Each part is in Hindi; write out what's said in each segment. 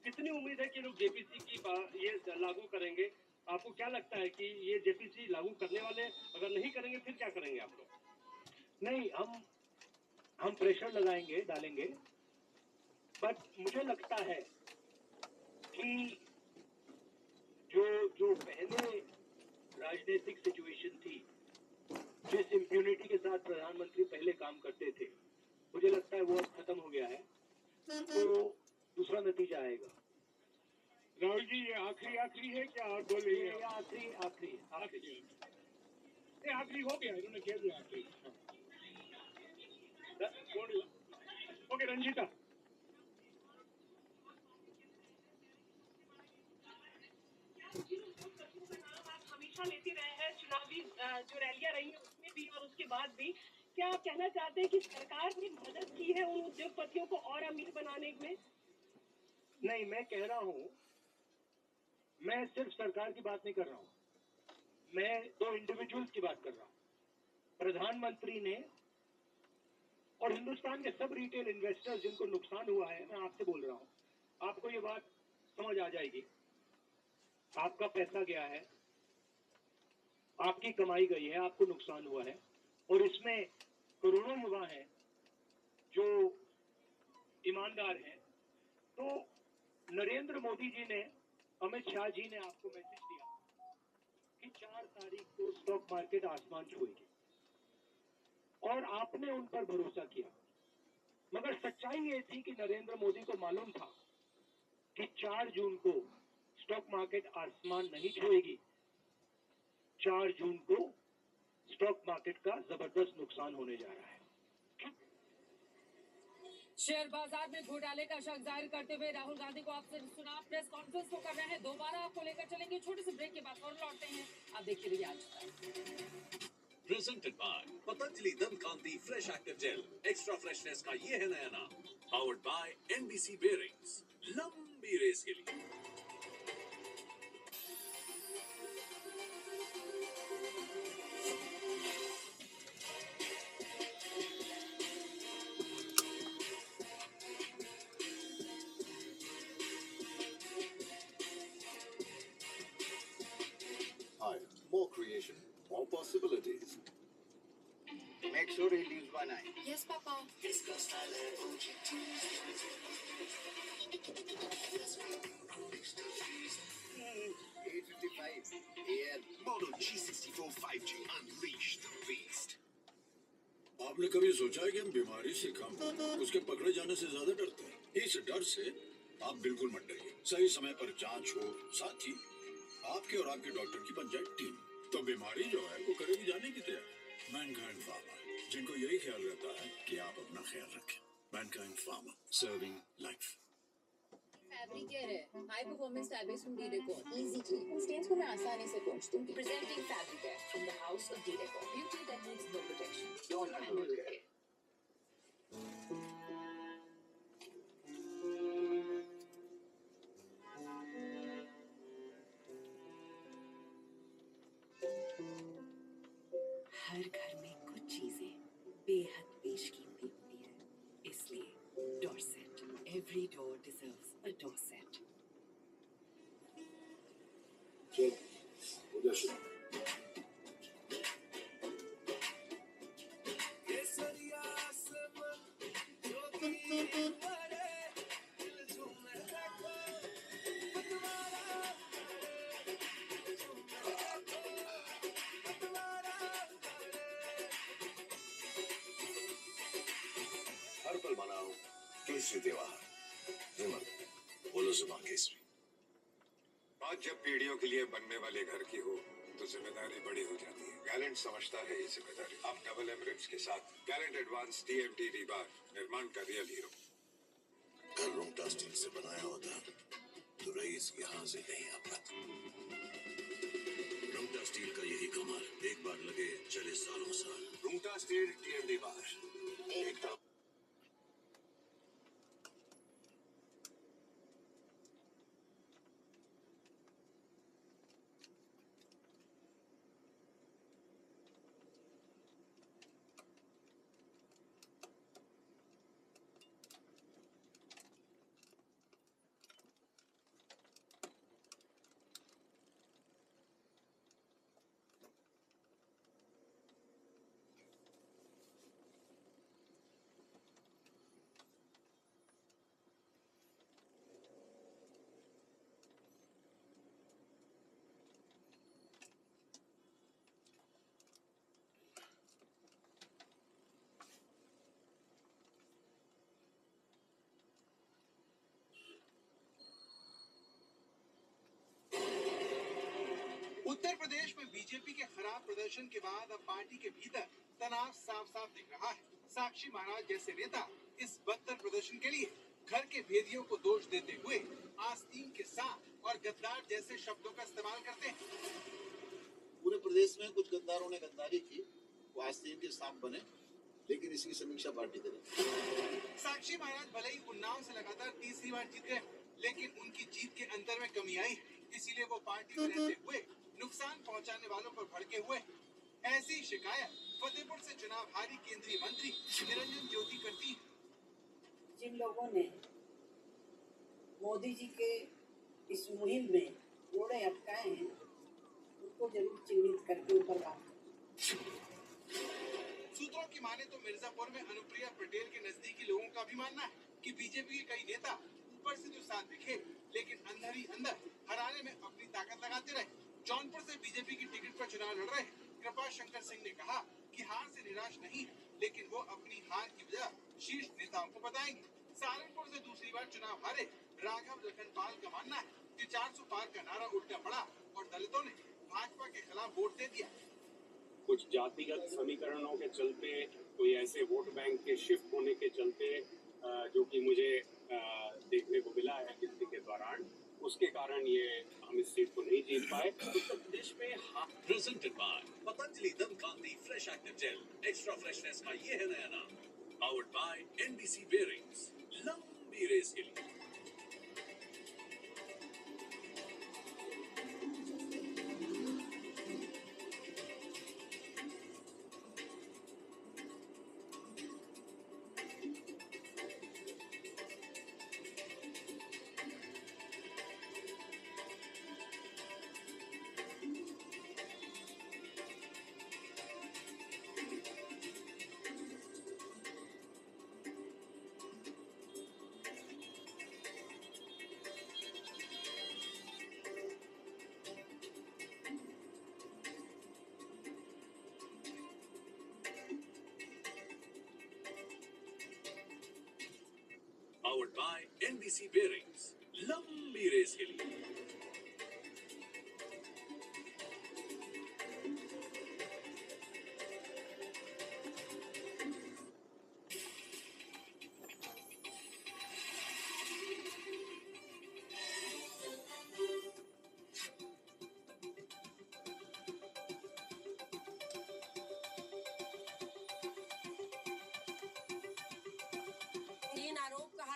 कितनी उम्मीद है कि लोग जेपीसी की ये लागू करेंगे? आपको क्या लगता है कि ये जेपीसी लागू करने वाले, अगर नहीं करेंगे फिर क्या करेंगे आप लोग? नहीं, हम प्रेशर लगाएंगे, डालेंगे, बट मुझे लगता है कि जो पहले राजनीतिक सिचुएशन थी, जिस इम्प्यूनिटी के साथ प्रधानमंत्री पहले काम करते थे, मुझे लगता है वो अब खत्म हो गया है, तो दूसरा नतीजा आएगा। राहुल जी, ये आखिरी है क्या और बोले? ये आखिरी आखिरी हो गया, इन्होंने कह दिया आखिरी। ओके रंजीता। हमेशा लेते रहे हैं, चुनावी जो रैलियां रही है उसमें भी और उसके बाद भी, क्या कहना चाहते हैं कि सरकार ने मदद की है उन उद्योगपतियों को और अमीर बनाने में? नहीं, मैं कह रहा हूं, मैं सिर्फ सरकार की बात नहीं कर रहा हूं, मैं दो इंडिविजुअल्स की बात कर रहा हूं। प्रधानमंत्री ने और हिंदुस्तान के सब रिटेल इन्वेस्टर्स जिनको नुकसान हुआ है, मैं आपसे बोल रहा हूं, आपको ये बात समझ आ जाएगी। आपका पैसा गया है, आपकी कमाई गई है, आपको नुकसान हुआ है, और इसमें करोड़ों युवा हैं जो ईमानदार हैं। तो नरेंद्र मोदी जी ने, अमित शाह जी ने आपको मैसेज दिया कि 4 तारीख को स्टॉक मार्केट आसमान छुएगी, और आपने उन पर भरोसा किया। मगर सच्चाई ये थी कि नरेंद्र मोदी को मालूम था कि 4 जून को स्टॉक मार्केट आसमान नहीं छुएगी। 4 जून को स्टॉक मार्केट का जबरदस्त नुकसान होने जा रहा है। शेयर बाजार में घोटाले का शक जाहिर करते हुए राहुल गांधी को आपसे सुना प्रेस कॉन्फ्रेंस को कर रहे हैं, दोबारा आपको लेकर चलेंगे। छोटे से ब्रेक के बाद और लौटते हैं, आप देखते रहिए आज तक। Presented by Patanjali Dant Fresh Active Gel. Extra freshness का ये है नया नाम. Powered by NBC Bearings. लंबी रेस के लिए. Hi, more creation, more possibilities. Make sure he leaves one eye. Yes, Papa. Model G64 5G. Unleash the beast. आपने कभी सोचा है कि हम बीमारी से कम उसके पकड़े जाने से ज्यादा डरते हैं? इस डर से आप बिल्कुल मत डरिए। सही समय पर जांच हो, साथ ही आपके और आपके डॉक्टर की बन जाए टीम, तो बीमारी जो है वो करेगी जाने की तैयारी। मैनकाइंड फार्मा, जिनको यही ख्याल रहता है कि आप अपना ख्याल रखें। Mankind Pharma, serving life. Fabricare है, high performance fabrics from D'Decor, easy clean, stains को मैं आसानी से पोंछ दूंगी। Presenting Fabricare from the house of D'Decor, beauty that needs no protection, don't handle it. हर घर में कुछ चीजें बेहद बेशकीमती होती है, इसलिए Dorset, every door deserves a Dorset. हर पल मनाओ केसरी त्योहार। हिम्मत बोलो जुबान केसरी। बात जब पीढ़ियों के लिए बनने वाले घर की हो तो जिम्मेदारी बड़ी हो जाती है। गैलेंट समझता है ये जिम्मेदारी। अब डबल एम रिब्स के साथ गैलेंट एडवांस टीएमटी रीबार, निर्माण का रियल हीरो। घर रूंगटा स्टील से बनाया होता तो रईस यहाँ से कहीं आपत। रूंगटा स्टील का यही कमाल, एक बार लगे चले सालों साल। रूंगटा स्टील टीएमटी बार एकदम। बीजेपी के खराब प्रदर्शन के बाद अब पार्टी के भीतर तनाव साफ साफ दिख रहा है। साक्षी महाराज जैसे नेता इस बदतर प्रदर्शन के लिए घर के भेदियों को दोष देते हुए आस्तीन के साथ और गद्दार जैसे शब्दों का इस्तेमाल करते हैं। पूरे प्रदेश में कुछ गद्दारों ने गद्दारी की, वो आस्तीन के सांप बने, लेकिन इसकी समीक्षा पार्टी करे। साक्षी महाराज भले ही उन्नाव से लगातार तीसरी बार जीत गए, लेकिन उनकी जीत के अंतर में कमी आई, इसीलिए वो पार्टी में रहते हुए नुकसान पहुंचाने वालों पर भड़के हुए। ऐसी शिकायत फतेहपुर से चुनाव हारी केंद्रीय मंत्री निरंजन ज्योति करती। जिन लोगों ने मोदी जी के इस मुहिम में रोड़े अटकाए हैं, उनको जरूर चिन्हित करके ऊपर बात करें। सूत्रों की माने तो मिर्जापुर में अनुप्रिया पटेल के नजदीकी लोगों का भी मानना है कि बीजेपी के कई नेता ऊपर से तो साथ दिखे, लेकिन अंदर ही अंदर हराने में अपनी ताकत लगाते रहे। जौनपुर से बीजेपी की टिकट पर चुनाव लड़ रहे कृपा शंकर सिंह ने कहा कि हार से निराश नहीं है, लेकिन वो अपनी हार की वजह शीर्ष नेताओं को बताएंगे। सहारनपुर से दूसरी बार चुनाव हारे राघव लखनपाल का मानना है कि 400 पार का नारा उल्टा पड़ा और दलितों ने भाजपा के खिलाफ वोट दे दिया। कुछ जातिगत समीकरणों के चलते, कोई ऐसे वोट बैंक के शिफ्ट होने के चलते जो कि मुझे देखने को मिला है गिनती के दौरान, उसके कारण ये हम इस सीट को नहीं जीत पाए। उत्तर प्रदेश में presented by Patanjali Dant Kanti fresh active gel. Extra freshness का ये है नया नाम। Powered by NBC bearings. लंबी रेस के लिए। Powered by NBC Bearings. लंबी रेस के लिए।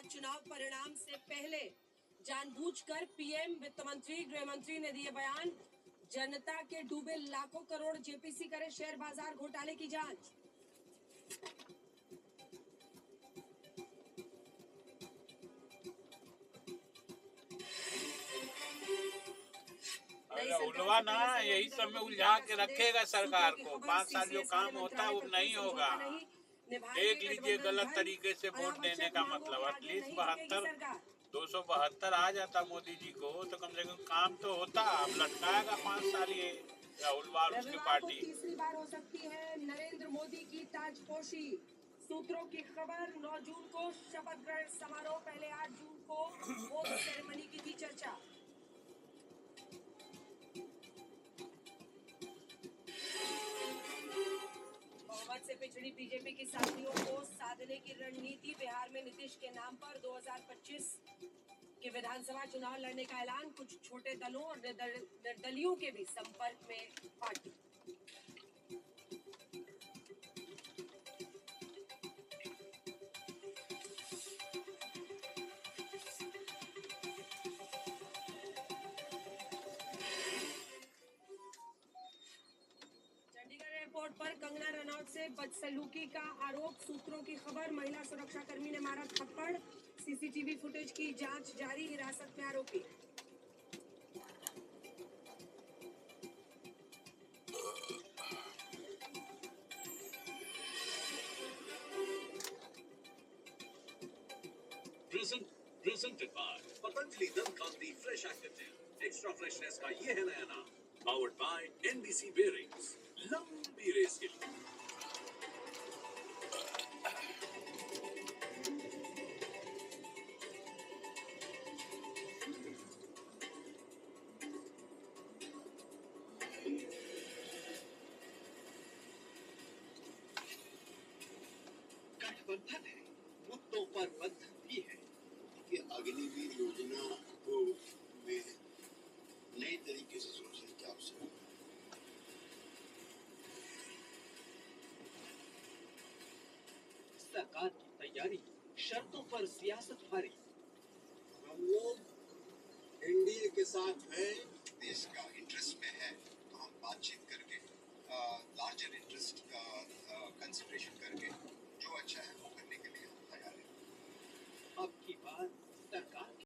चुनाव परिणाम से पहले जानबूझकर पीएम, वित्त मंत्री, गृह मंत्री ने दिए बयान। जनता के डूबे लाखों करोड़ जेपीसी करे शेयर बाजार घोटाले की जांच। उलवा ना यही सब में उलझा के रखेगा सरकार को। 5 साल जो काम होता है वो नहीं होगा। देख लीजिए गलत तरीके से वोट देने का मतलब। एटलीस्ट 272 आ जाता मोदी जी को तो कम से कम काम तो होता। अब लटकाएगा 5 साल ये राहुल बाल उसकी पार्टी। तीसरी बार हो सकती है नरेंद्र मोदी की ताजपोशी। सूत्रों की खबर 9 जून को शपथ ग्रहण समारोह, पहले 8 जून को वोट सेरेमनी की थी चर्चा। बहुमत से पिछड़ी बीजेपी की साथियों को साधने की रणनीति। बिहार में नीतीश के नाम पर 2025 के विधानसभा चुनाव लड़ने का ऐलान। कुछ छोटे दलों और निर्दलियों के भी संपर्क में पार्टी। एयरपोर्ट पर कंगना रनौत से बदसलूकी का आरोप। सूत्रों की खबर, महिला सुरक्षा कर्मी ने मारा थप्पड़। सीसीटीवी फुटेज की जांच जारी। हिरासत में आरोपी। Presented by Patanjali Dant Kanti fresh active gel. Extra freshness का ये है नया नाम। Powered by NBC Bearings. लंबी रेस के लिए। पर सियासत हारे। हम लोग एनडीए के साथ हैं, देश का इंटरेस्ट में है, तो हम बातचीत करके लार्जर इंटरेस्ट का कंसिडरेशन करके जो अच्छा है वो